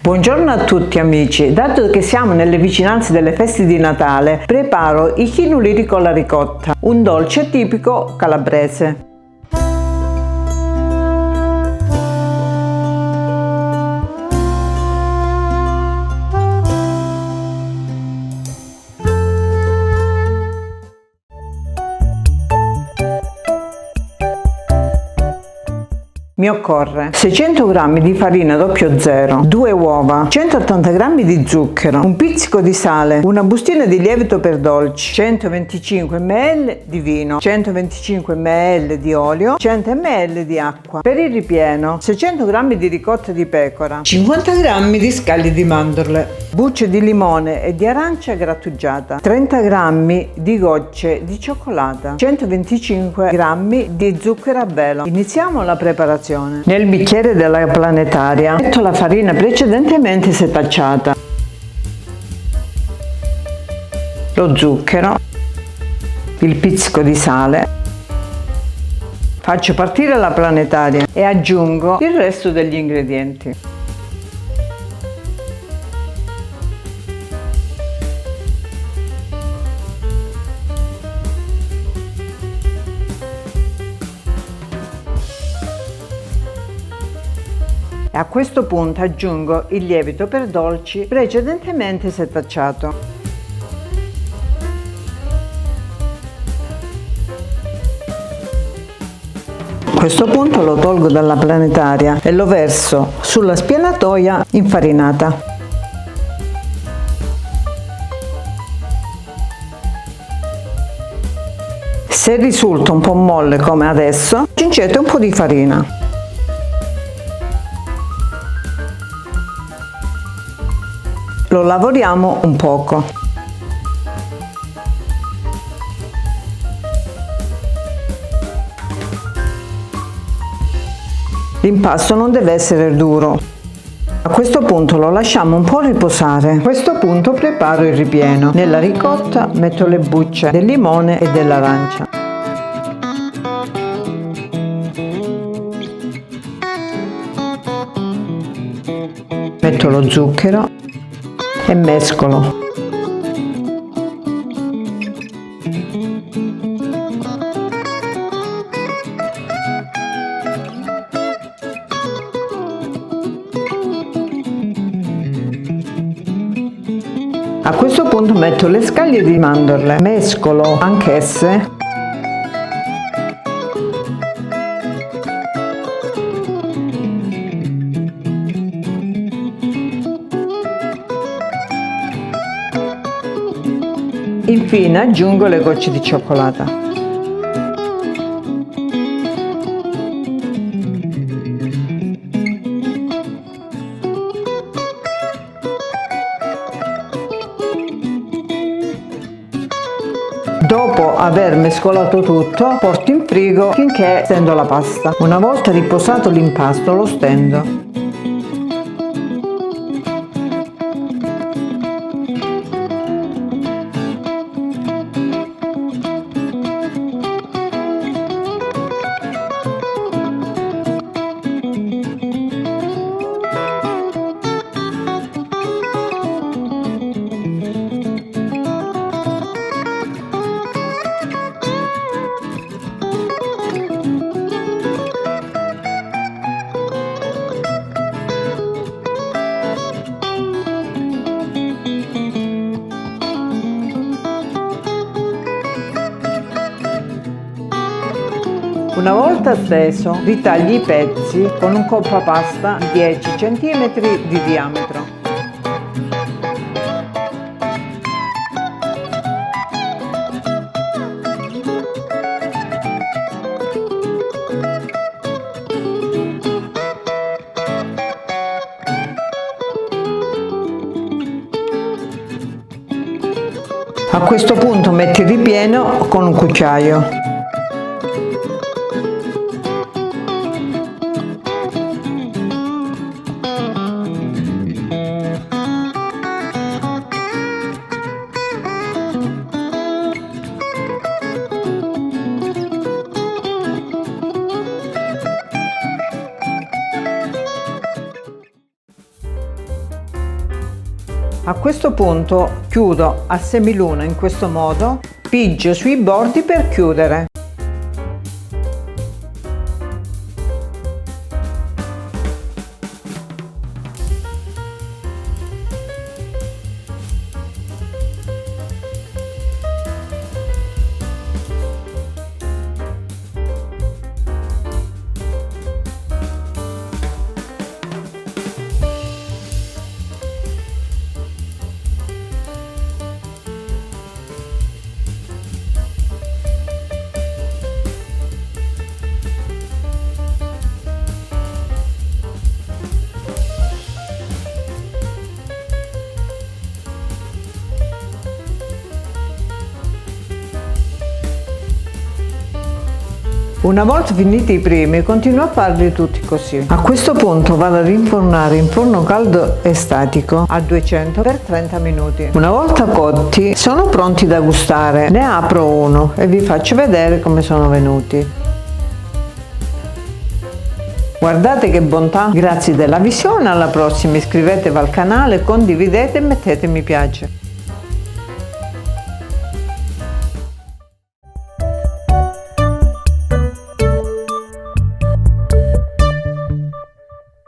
Buongiorno a tutti amici, dato che siamo nelle vicinanze delle feste di Natale, preparo i chinulini con la ricotta, un dolce tipico calabrese. Mi occorre 600 g di farina 00, 2 uova, 180 g di zucchero, un pizzico di sale, una bustina di lievito per dolci, 125 ml di vino, 125 ml di olio, 100 ml di acqua. Per il ripieno 600 g di ricotta di pecora, 50 g di scaglie di mandorle, bucce di limone e di arancia grattugiata, 30 g di gocce di cioccolata, 125 g di zucchero a velo. Iniziamo la preparazione. Nel bicchiere della planetaria metto la farina precedentemente setacciata, lo zucchero, il pizzico di sale, faccio partire la planetaria e aggiungo il resto degli ingredienti. A questo punto aggiungo il lievito per dolci precedentemente setacciato. A questo punto lo tolgo dalla planetaria e lo verso sulla spianatoia infarinata. Se risulta un po' molle come adesso, aggiungete un po' di farina. Lo lavoriamo un poco. L'impasto non deve essere duro. A questo punto lo lasciamo un po' riposare. A questo punto preparo il ripieno. Nella ricotta metto le bucce del limone e dell'arancia. Metto lo zucchero e mescolo. A questo punto metto le scaglie di mandorle, mescolo anch'esse. Infine aggiungo le gocce di cioccolata. Dopo aver mescolato tutto, porto in frigo finché stendo la pasta. Una volta riposato l'impasto lo stendo. Una volta steso, ritagli i pezzi con un coppapasta di 10 cm di diametro. A questo punto metti il ripieno con un cucchiaio. A questo punto chiudo a semiluna in questo modo, pigio sui bordi per chiudere. Una volta finiti i primi, continuo a farli tutti così. A questo punto vado ad infornare in forno caldo e statico a 200 per 30 minuti. Una volta cotti, sono pronti da gustare. Ne apro uno e vi faccio vedere come sono venuti. Guardate che bontà! Grazie della visione, alla prossima, iscrivetevi al canale, condividete e mettete mi piace.